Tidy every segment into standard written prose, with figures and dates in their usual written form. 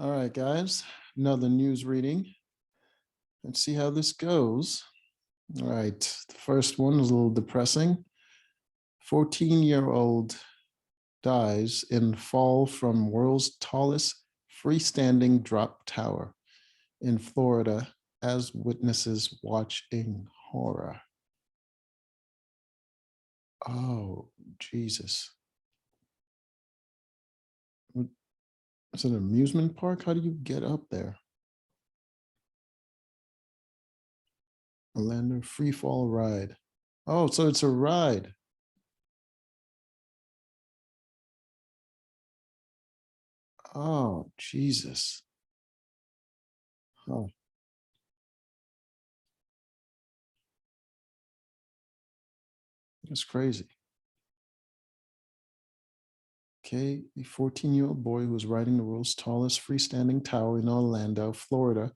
All right, guys, another news reading. Let's see how this goes. All right, the first one is a little depressing. 14-year-old dies in fall from world's tallest freestanding drop tower in Florida as witnesses watch in horror. Oh, Jesus. Is it an amusement park? How do you get up there? Orlando free fall ride. Oh, so it's a ride. Oh, Jesus. Oh, that's crazy. Okay, a 14-year-old boy who was riding the world's tallest freestanding tower in Orlando, Florida.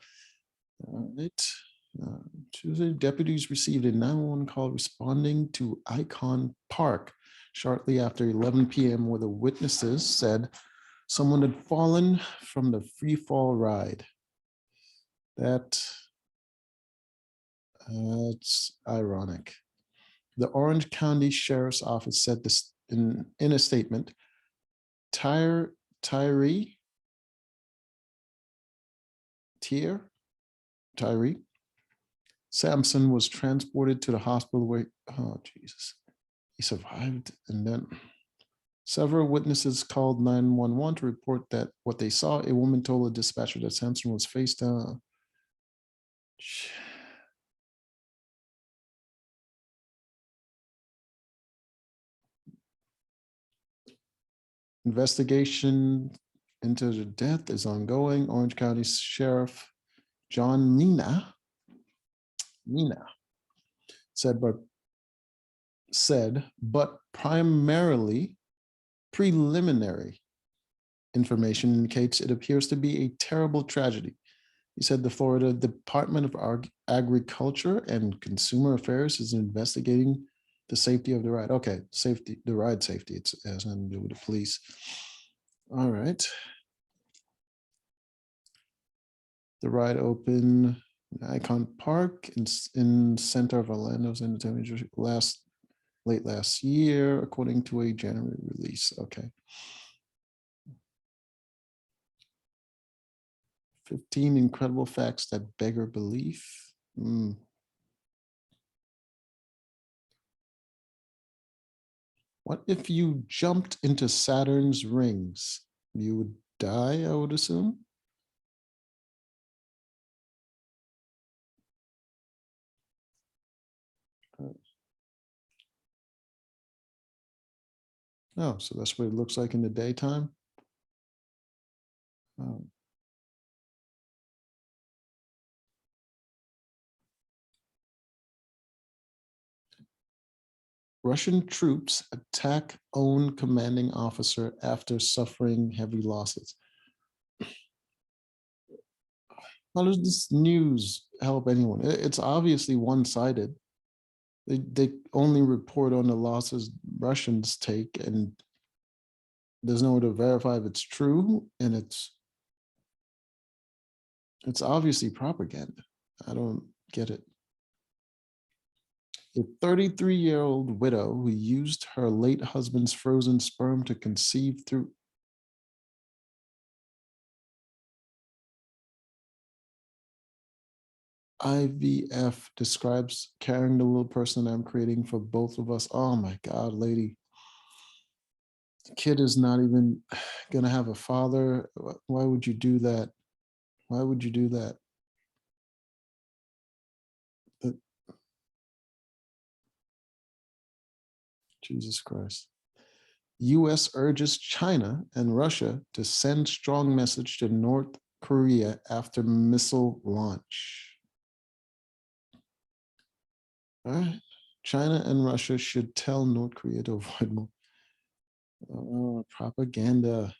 Tuesday, deputies received a 911 call responding to Icon Park shortly after 11 p.m. where the witnesses said someone had fallen from the free fall ride. That's ironic. The Orange County Sheriff's Office said this in a statement. Tyree Sampson was transported to the hospital where, oh, Jesus, he survived. And then several witnesses called 911 to report that what they saw. A woman told a dispatcher that Sampson was face down. Investigation into the death is ongoing. Orange County Sheriff John Mina but primarily preliminary information indicates it appears to be a terrible tragedy. He said the Florida Department of Agriculture and Consumer Affairs is investigating the safety of the ride. Okay, safety, the ride safety. It has nothing to do with the police. All right. The ride opened Icon Park in center of Orlando's entertainment late last year, according to a January release. Okay. 15 incredible facts that beggar belief. What if you jumped into Saturn's rings? You would die, I would assume. Oh, so that's what it looks like in the daytime. Russian troops attack own commanding officer after suffering heavy losses. How does this news help anyone? It's obviously one-sided. They only report on the losses Russians take, and there's no way to verify if it's true, and it's obviously propaganda. I don't get it. A 33-year-old widow who used her late husband's frozen sperm to conceive through IVF describes carrying the little person I'm creating for both of us. Oh my God, lady. The kid is not even gonna have a father. Why would you do that? Why would you do that? Jesus Christ. US urges China and Russia to send strong message to North Korea after missile launch. All right. China and Russia should tell North Korea to avoid more propaganda.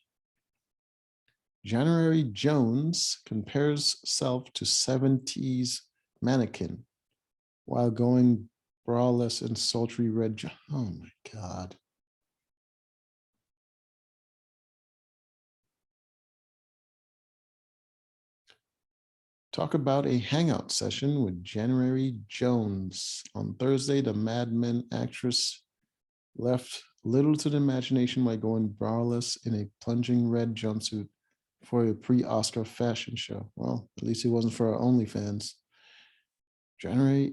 January Jones compares self to 70s mannequin while going braless and sultry red. Oh my God. Talk about a hangout session with January Jones. On Thursday, the Mad Men actress left little to the imagination by going braless in a plunging red jumpsuit for a pre-Oscar fashion show. Well, at least it wasn't for our OnlyFans. January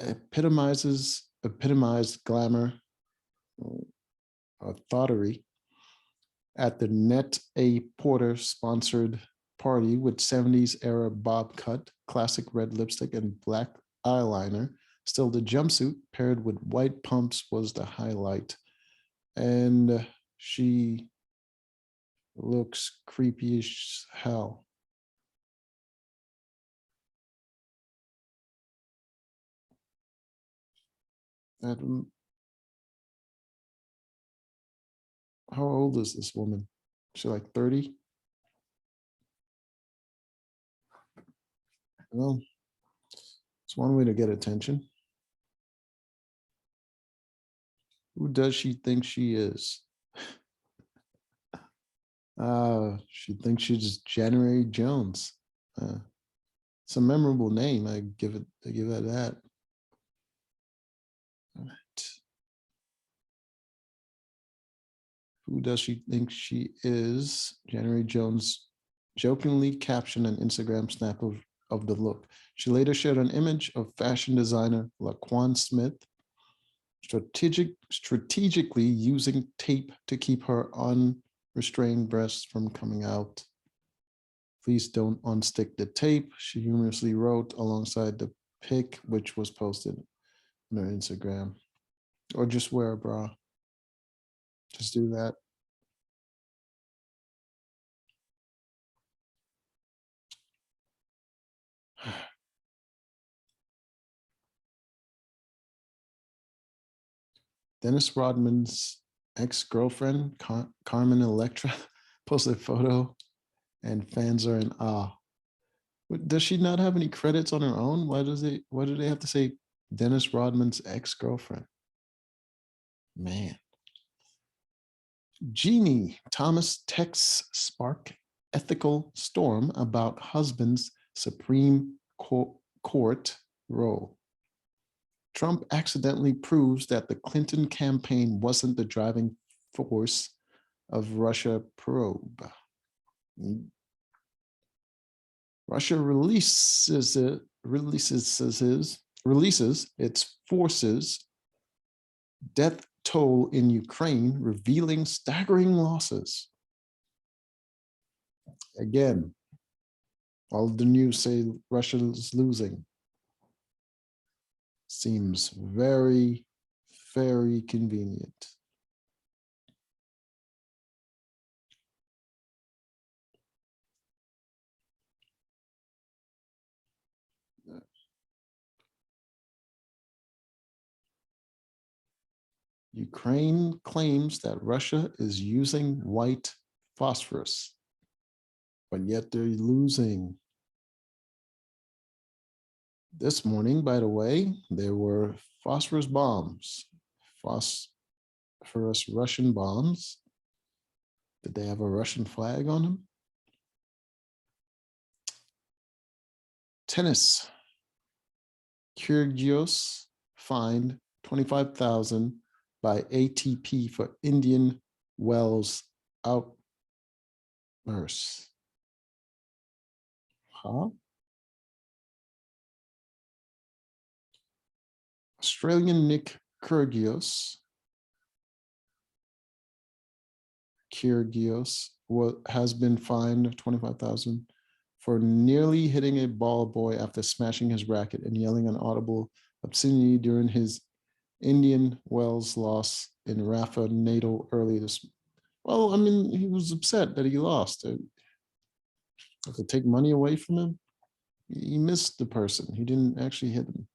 epitomized glamour or thottery at the Net A Porter sponsored party with 70s era bob cut, classic red lipstick, and black eyeliner. Still, the jumpsuit paired with white pumps was the highlight. And she looks creepy as hell. How old is this woman? Is she like 30? Well, it's one way to get attention. Who does she think she is? She thinks she's January Jones. It's a memorable name. I give it that. All right. Who does she think she is? January Jones jokingly captioned an Instagram snap of the look. She later shared an image of fashion designer Laquan Smith strategically using tape to keep her unrestrained breasts from coming out. Please don't unstick the tape, she humorously wrote alongside the pic, which was posted on her Instagram. Or just wear a bra. Just do that. Dennis Rodman's ex-girlfriend, Carmen Electra, posted a photo and fans are in awe. Does she not have any credits on her own? Why do they have to say Dennis Rodman's ex-girlfriend? Man. Jeannie Thomas texts spark ethical storm about husband's Supreme Court role. Trump accidentally proves that the Clinton campaign wasn't the driving force of Russia probe. Russia releases its forces death toll in Ukraine, revealing staggering losses. Again, all the news say Russia's losing. Seems very, very convenient. Ukraine claims that Russia is using white phosphorus, but yet they're losing. This morning, by the way, there were phosphorus bombs, phosphorus Russian bombs. Did they have a Russian flag on them? Tennis. Kyrgios fined 25,000 by ATP for Indian Wells outbursts. Huh? Australian Nick Kyrgios has been fined 25,000 for nearly hitting a ball boy after smashing his racket and yelling an audible obscenity during his Indian Wells loss in Rafa Nadal early this. Well, I mean, he was upset that he lost. Have to take money away from him. He missed the person. He didn't actually hit him.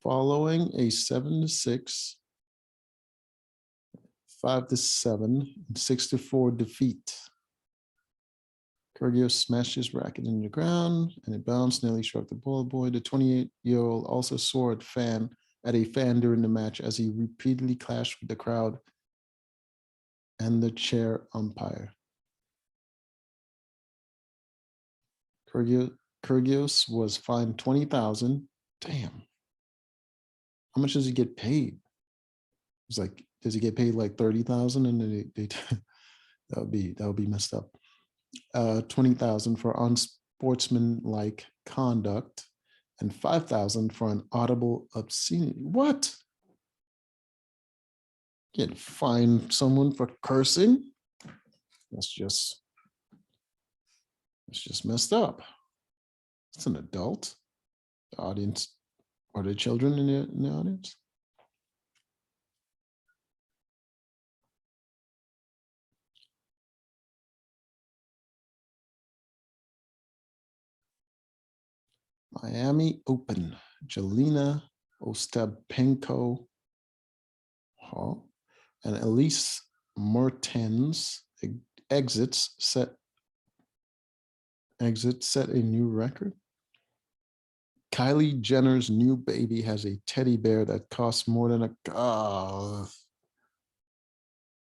Following a 7-6, 5-7, 6-4 defeat, Kyrgios smashed his racket into the ground and it bounced, nearly struck the ball boy. The 28-year-old also soared at a fan during the match as he repeatedly clashed with the crowd and the chair umpire. Kyrgios was fined 20,000. Damn. How much does he get paid? It's like, does he get paid like 30,000? And then that would be messed up. 20,000 for unsportsmanlike conduct and 5,000 for an audible obscenity. What? You can't fine someone for cursing. That's just messed up. It's an adult. The audience, are there children in the audience? Miami Open, Jelena Ostapenko and Elise Mertens exits set a new record. Kylie Jenner's new baby has a teddy bear that costs more than a.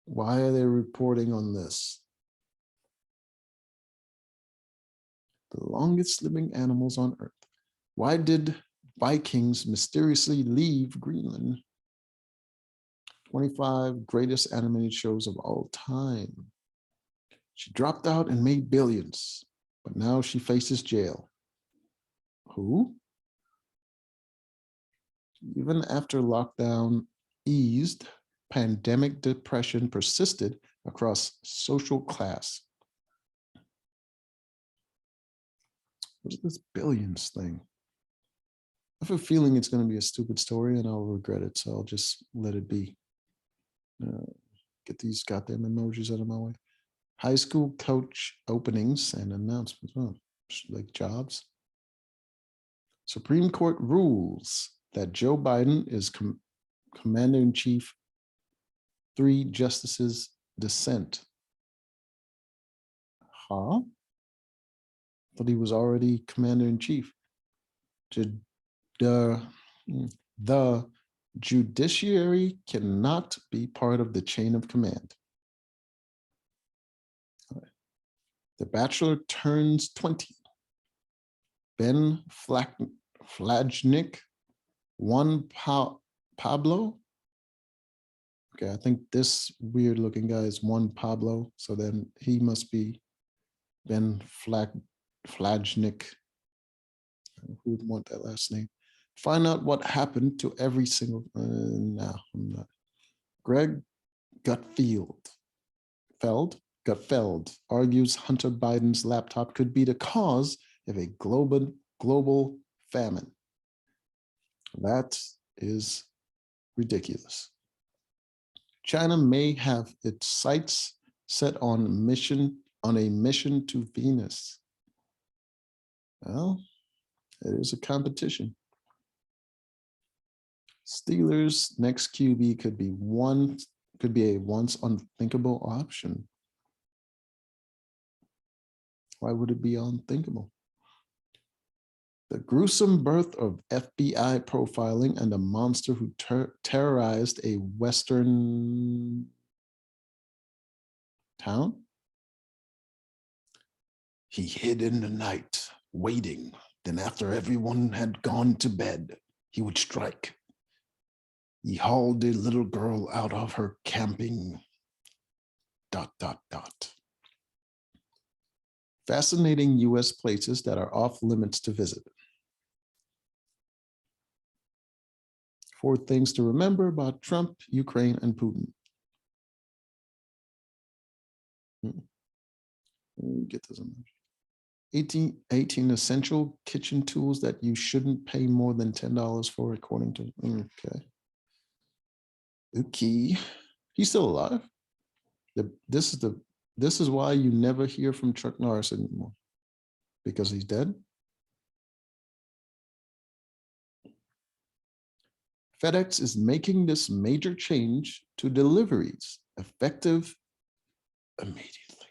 Why are they reporting on this? The longest living animals on Earth. Why did Vikings mysteriously leave Greenland? 25 greatest animated shows of all time. She dropped out and made billions, but now she faces jail. Who? Even after lockdown eased, pandemic depression persisted across social class. What's this billions thing? I have a feeling it's going to be a stupid story and I'll regret it, so I'll just let it be. Get these goddamn emojis out of my way. High school coach openings and announcements. Oh, like jobs. Supreme Court rules that Joe Biden is commander-in-chief, 3 justices dissent. Huh? Thought he was already commander-in-chief. The judiciary cannot be part of the chain of command. The Bachelor turns 20. Ben Flajnik won Pablo. Okay, I think this weird looking guy is Juan Pablo. So then he must be Ben Flajnik. Who would want that last name? Find out what happened to every single. No, I'm not. Greg Gutfeld argues Hunter Biden's laptop could be the cause of a global famine. That is ridiculous. China may have its sights set on a mission to Venus. Well, it is a competition. Steelers' next QB could be a once unthinkable option. Why would it be unthinkable? The gruesome birth of FBI profiling and a monster who terrorized a Western town. He hid in the night, waiting. Then after everyone had gone to bed, he would strike. He hauled a little girl out of her camping. ... Fascinating US places that are off limits to visit. 4 things to remember about Trump, Ukraine, and Putin. Get this on. 18 essential kitchen tools that you shouldn't pay more than $10 for, according to. Okay. He's still alive. This is why you never hear from Chuck Norris anymore, because he's dead. FedEx is making this major change to deliveries effective immediately.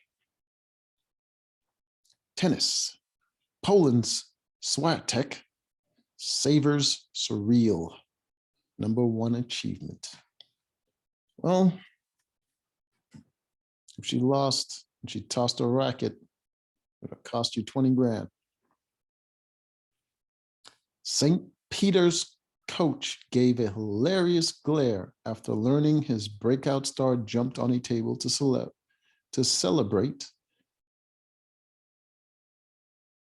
Tennis. Poland's Swiatek savors surreal. #1 achievement. Well, If she lost and she tossed a racket, it would cost you 20 grand. St. Peter's coach gave a hilarious glare after learning his breakout star jumped on a table to celebrate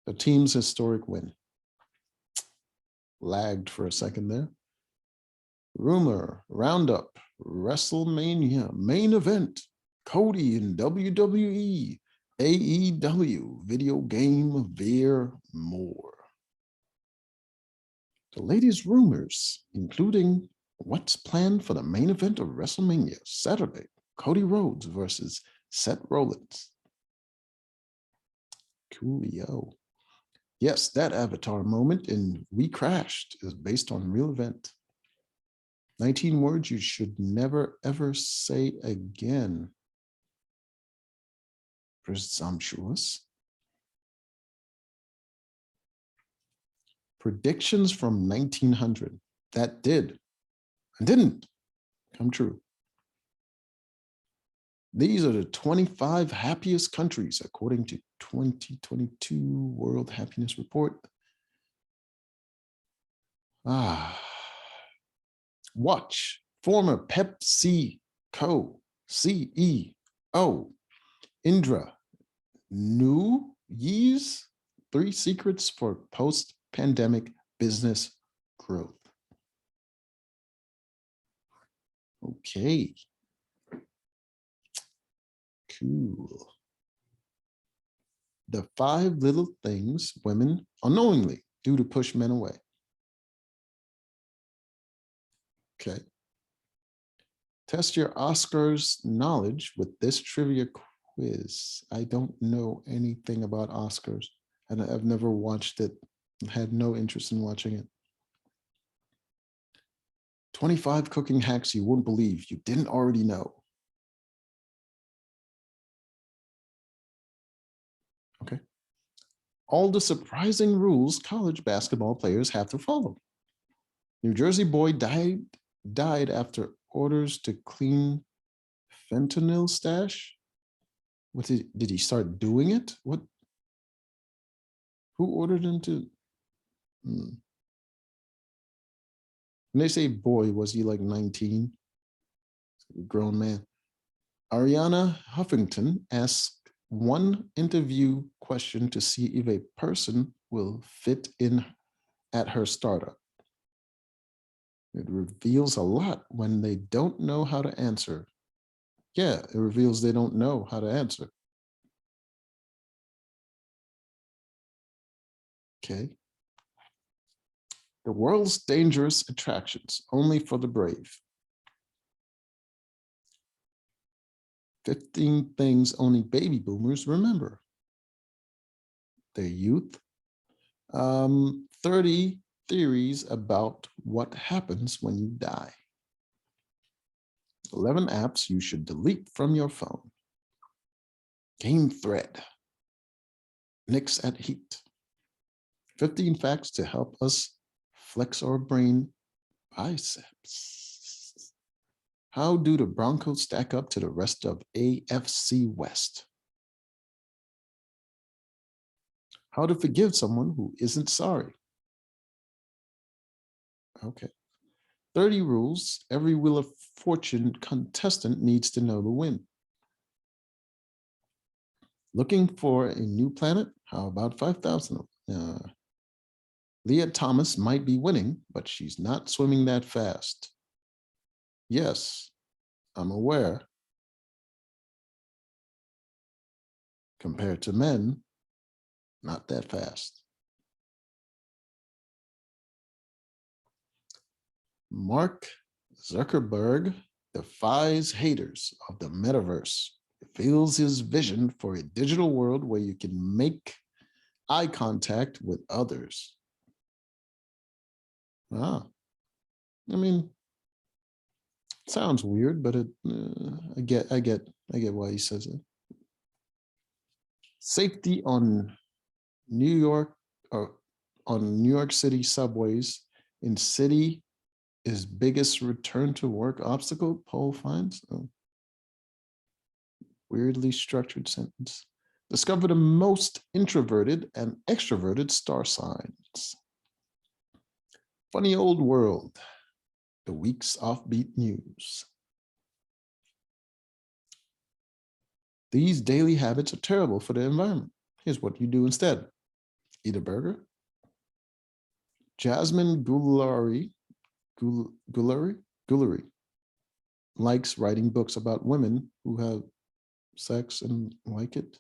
the team's historic win. Lagged for a second there. Rumor, roundup, WrestleMania, main event, Cody in WWE, AEW, video game, Veer, more. The latest rumors, including what's planned for the main event of WrestleMania, Saturday, Cody Rhodes versus Seth Rollins. Coolio. Yes, that Avatar moment in We Crashed is based on real event. 19 words you should never, ever say again. Presumptuous. Predictions from 1900 that did and didn't come true. These are the 25 happiest countries according to 2022 World Happiness Report. Watch former PepsiCo CEO Indra Nooyi's 3 secrets for post-pandemic business growth. Okay. Cool. The 5 little things women unknowingly do to push men away. Okay. Test your Oscars knowledge with this trivia quiz. I don't know anything about Oscars, and I've never watched it. Had no interest in watching it. 25 cooking hacks you wouldn't believe you didn't already know. Okay. All the surprising rules college basketball players have to follow. New Jersey boy died after orders to clean fentanyl stash. What did he start doing it? What? Who ordered him to? When they say boy, was he like 19? Grown man. Ariana Huffington asked one interview question to see if a person will fit in at her startup. It reveals a lot when they don't know how to answer. Yeah, it reveals they don't know how to answer. Okay. The world's dangerous attractions, only for the brave. 15 things only baby boomers remember. Their youth. 30 theories about what happens when you die. 11 apps you should delete from your phone. Game thread. Knicks at Heat. 15 facts to help us flex our brain biceps. How do the Broncos stack up to the rest of AFC West? How to forgive someone who isn't sorry. Okay. 30 rules every Wheel of Fortune contestant needs to know to win. Looking for a new planet? How about 5,000? Leah Thomas might be winning, but she's not swimming that fast. Yes, I'm aware. Compared to men, not that fast. Mark Zuckerberg defies haters of the metaverse, reveals his vision for a digital world where you can make eye contact with others. I mean, sounds weird, but I get why he says it. Safety on New York City subways in city is biggest return to work obstacle, poll finds. Oh. Weirdly structured sentence. Discover the most introverted and extroverted star signs. Funny old world. The week's offbeat news. These daily habits are terrible for the environment. Here's what you do instead. Eat a burger. Jasmine Gulari likes writing books about women who have sex and like it.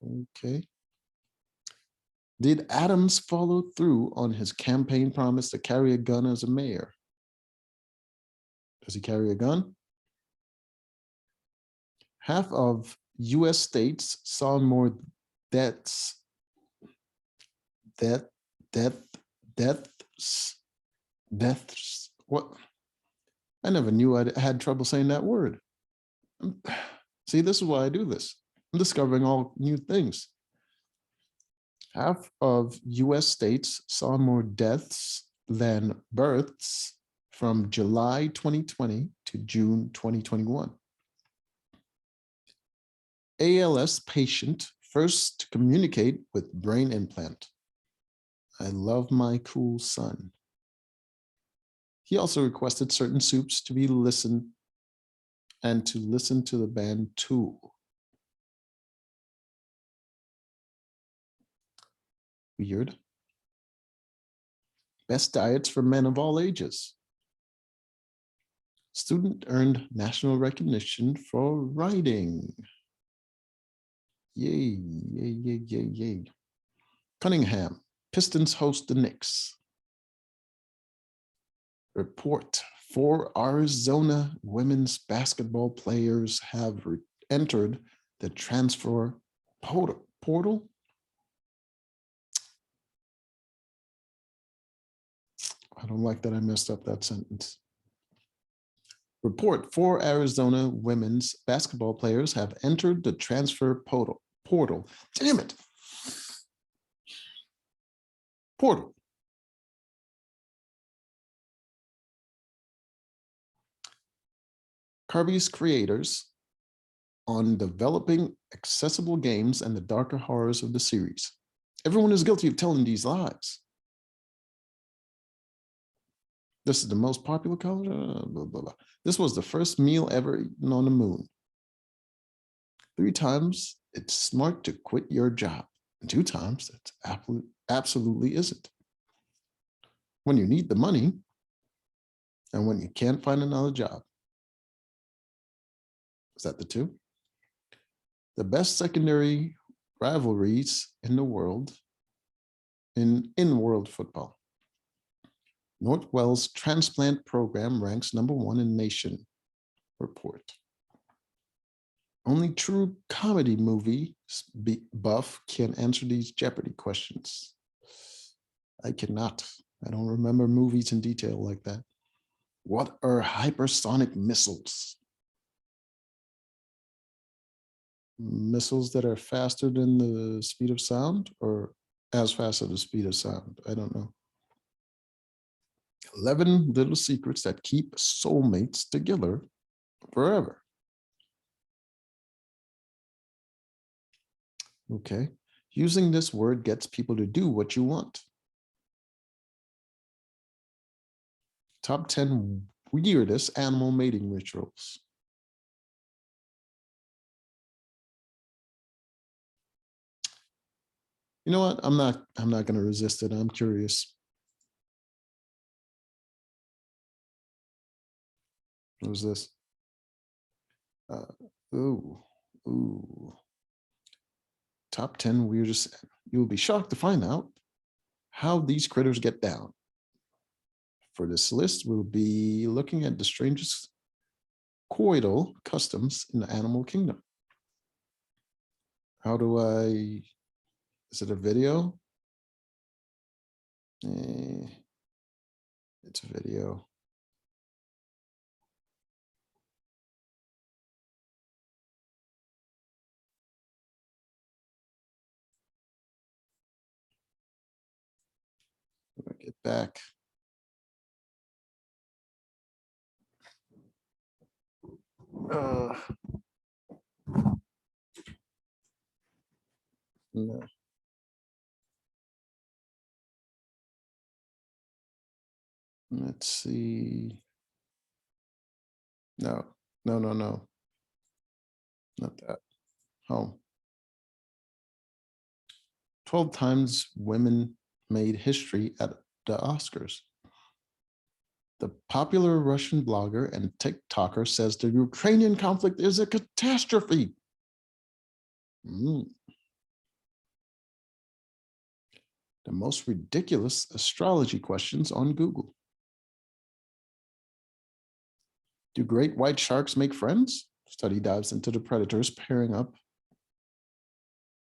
Okay. Did Adams follow through on his campaign promise to carry a gun as a mayor? Does he carry a gun? Half of US states saw more deaths, deaths. What? I never knew I had trouble saying that word. See, this is why I do this. I'm discovering all new things. Half of US states saw more deaths than births from July 2020 to June 2021. ALS patient first to communicate with brain implant. I love my cool son. He also requested certain soups to be listened and to listen to the band Tool. Weird. Best diets for men of all ages. Student earned national recognition for writing. Yay, yay, yay, yay, yay. Cunningham, Pistons host the Knicks. Report, 4 Arizona women's basketball players have entered the transfer portal. I don't like that I messed up that sentence. Report, 4 Arizona women's basketball players have entered the transfer portal. Damn it. Portal. Kirby's creators on developing accessible games and the darker horrors of the series. Everyone is guilty of telling these lies. This is the most popular color. Blah, blah, blah. This was the first meal ever eaten on the moon. 3 times, it's smart to quit your job. And 2 times, it absolutely isn't. When you need the money and when you can't find another job. Is that the 2? The best secondary rivalries in the world, in world football. Northwell's transplant program ranks #1 in nation report. Only true comedy movie buff can answer these Jeopardy questions. I cannot. I don't remember movies in detail like that. What are hypersonic missiles? Missiles that are faster than the speed of sound or as fast as the speed of sound? I don't know. 11 little secrets that keep soulmates together forever. Okay. Using this word gets people to do what you want. Top 10 weirdest animal mating rituals. You know what? I'm not going to resist it. I'm curious. What was this? Ooh. Top 10 weirdest. You will be shocked to find out how these critters get down. For this list, we'll be looking at the strangest coital customs in the animal kingdom. How do I, is it a video? It's a video. Get back. No. Let's see. No. Not that. Home. 12 times women made history at the Oscars. The popular Russian blogger and TikToker says the Ukrainian conflict is a catastrophe. The most ridiculous astrology questions on Google. Do great white sharks make friends? Study dives into the predators pairing up.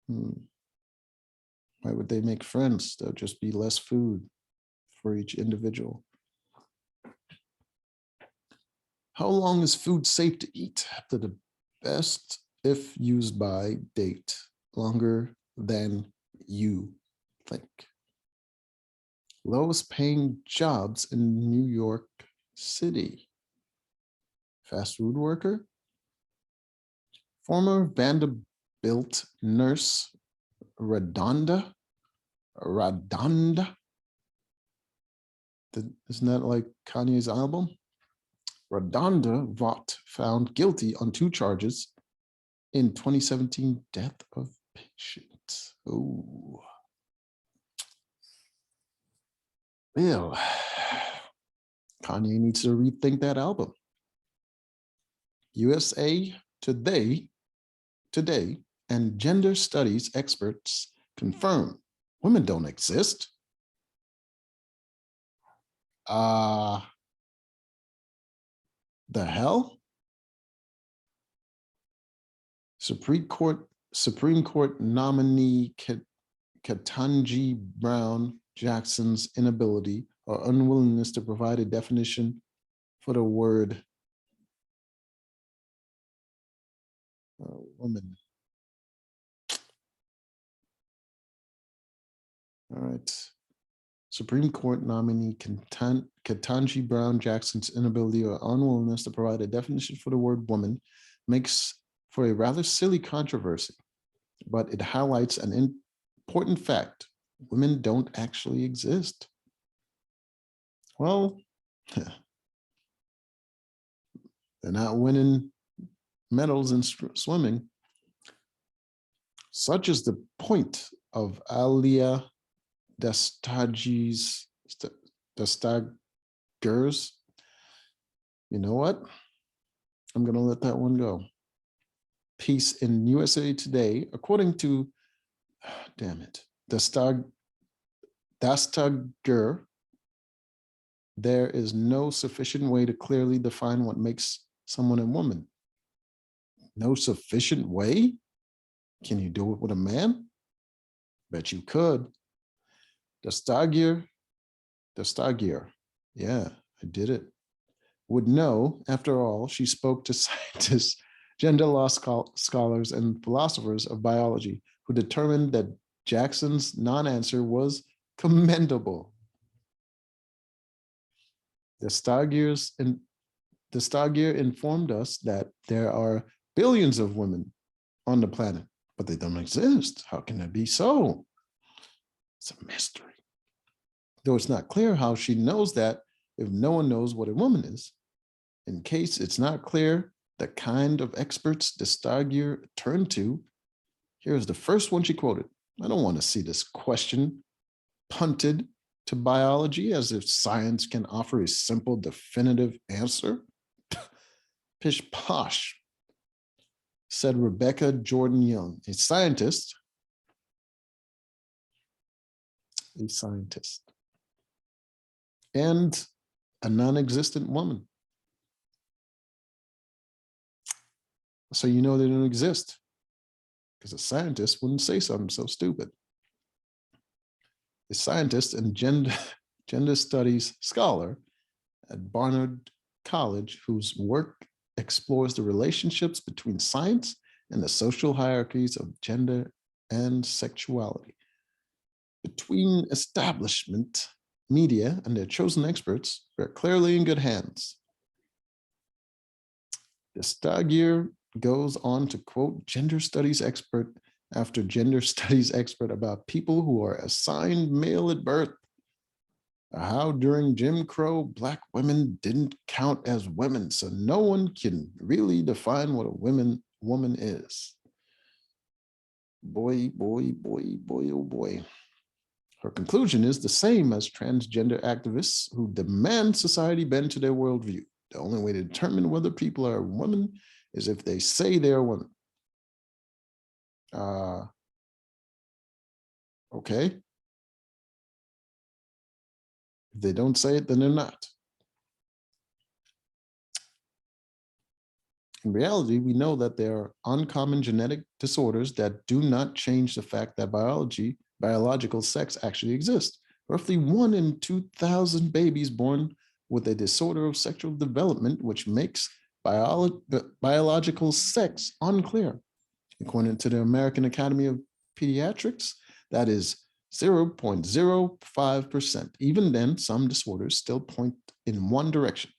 Why would they make friends? There'll just be less food for each individual. How long is food safe to eat? To the best if used by date. Longer than you think. Lowest paying jobs in New York City. Fast food worker. Former Vanderbilt nurse Radonda. Isn't that like Kanye's album? Radonda Vaught found guilty on 2 charges in 2017 death of patient. Oh. Well, Kanye needs to rethink that album. USA Today and gender studies experts confirm women don't exist. The hell? Supreme Court nominee Ketanji Brown Jackson's inability or unwillingness to provide a definition for the word woman. All right. Supreme Court nominee Ketanji Brown Jackson's inability or unwillingness to provide a definition for the word woman makes for a rather silly controversy, but it highlights an important fact. Women don't actually exist. Well, they're not winning medals in swimming. Such is the point of Alia Dastagers. You know what? I'm going to let that one go. Piece in USA Today, according to, Dastager, there is no sufficient way to clearly define what makes someone a woman. No sufficient way? Can you do it with a man? Bet you could. Dastager, yeah, I did it. Would know, after all, she spoke to scientists, gender law scholars, and philosophers of biology who determined that Jackson's non-answer was commendable. Dastager informed us that there are billions of women on the planet, but they don't exist. How can that be so? It's a mystery. Though it's not clear how she knows that if no one knows what a woman is. In case it's not clear the kind of experts Dastager turned to, here's the first one she quoted. I don't want to see this question punted to biology as if science can offer a simple, definitive answer. Pish posh, said Rebecca Jordan Young, a scientist, and a non-existent woman. So you know they don't exist because a scientist wouldn't say something so stupid. A scientist and gender studies scholar at Barnard College, whose work explores the relationships between science and the social hierarchies of gender and sexuality. Between establishment, media, and their chosen experts, we're clearly in good hands. The Stagier goes on to quote gender studies expert after gender studies expert about people who are assigned male at birth. How during Jim Crow, Black women didn't count as women, so no one can really define what a woman is. Boy, boy, boy, boy, oh boy. Her conclusion is the same as transgender activists who demand society bend to their worldview. The only way to determine whether people are women is if they say they're women. Okay. If they don't say it, then they're not. In reality, we know that there are uncommon genetic disorders that do not change the fact that biological sex actually exists. Roughly 1 in 2,000 babies born with a disorder of sexual development, which makes biological sex unclear. According to the American Academy of Pediatrics, that is 0.05%. Even then, some disorders still point in one direction.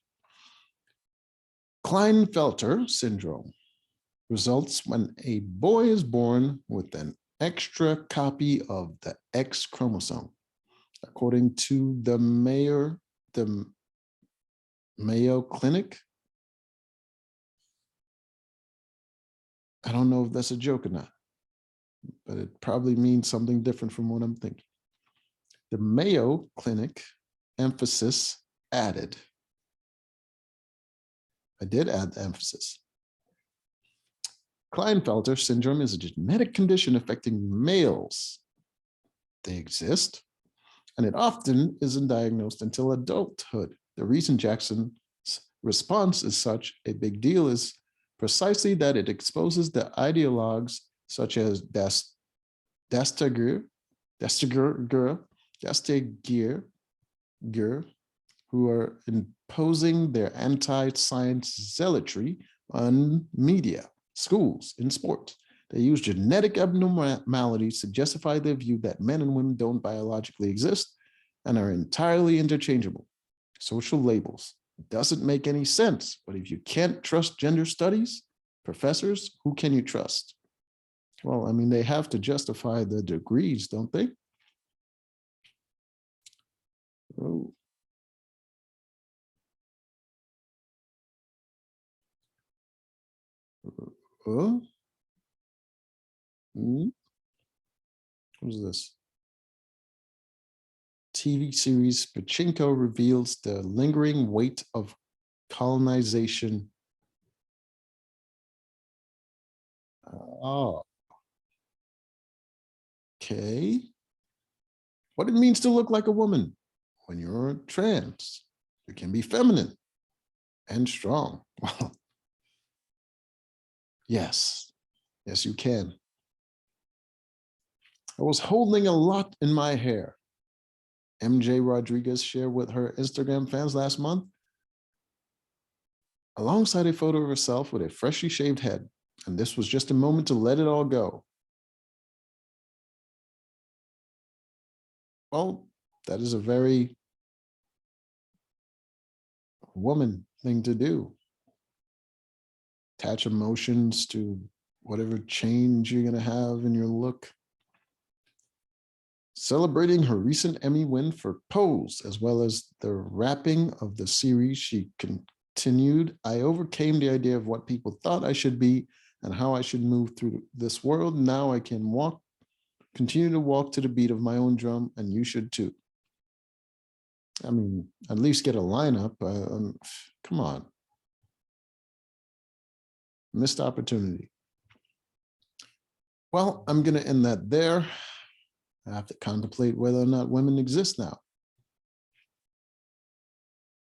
Kleinfelter Syndrome results when a boy is born with an extra copy of the X chromosome. According to the Mayo Clinic, I don't know if that's a joke or not, but it probably means something different from what I'm thinking. The Mayo Clinic emphasis added. I did add the emphasis. Kleinfelter syndrome is a genetic condition affecting males. They exist, and it often isn't diagnosed until adulthood. The reason Jackson's response is such a big deal is precisely that it exposes the ideologues such as Dastiger, who are imposing their anti-science zealotry on media, schools, and sports. They use genetic abnormalities to justify their view that men and women don't biologically exist and are entirely interchangeable. Social labels. It doesn't make any sense, but if you can't trust gender studies professors, who can you trust? Well, I mean, they have to justify the degrees, don't they? Oh. What is this? TV series Pachinko reveals the lingering weight of colonization. Oh. Okay. What it means to look like a woman. When you're trans, you can be feminine and strong. Well, yes, you can. I was holding a lot in my hair. MJ Rodriguez shared with her Instagram fans last month, alongside a photo of herself with a freshly shaved head. And this was just a moment to let it all go. Well, that is a very woman thing to do. Attach emotions to whatever change you're going to have in your look. Celebrating her recent Emmy win for Pose, as well as the wrapping of the series, she continued, I overcame the idea of what people thought I should be and how I should move through this world. Now I can continue to walk to the beat of my own drum, and you should too. I mean, at least get a lineup. Come on. Missed opportunity. Well, I'm going to end that there. I have to contemplate whether or not women exist now.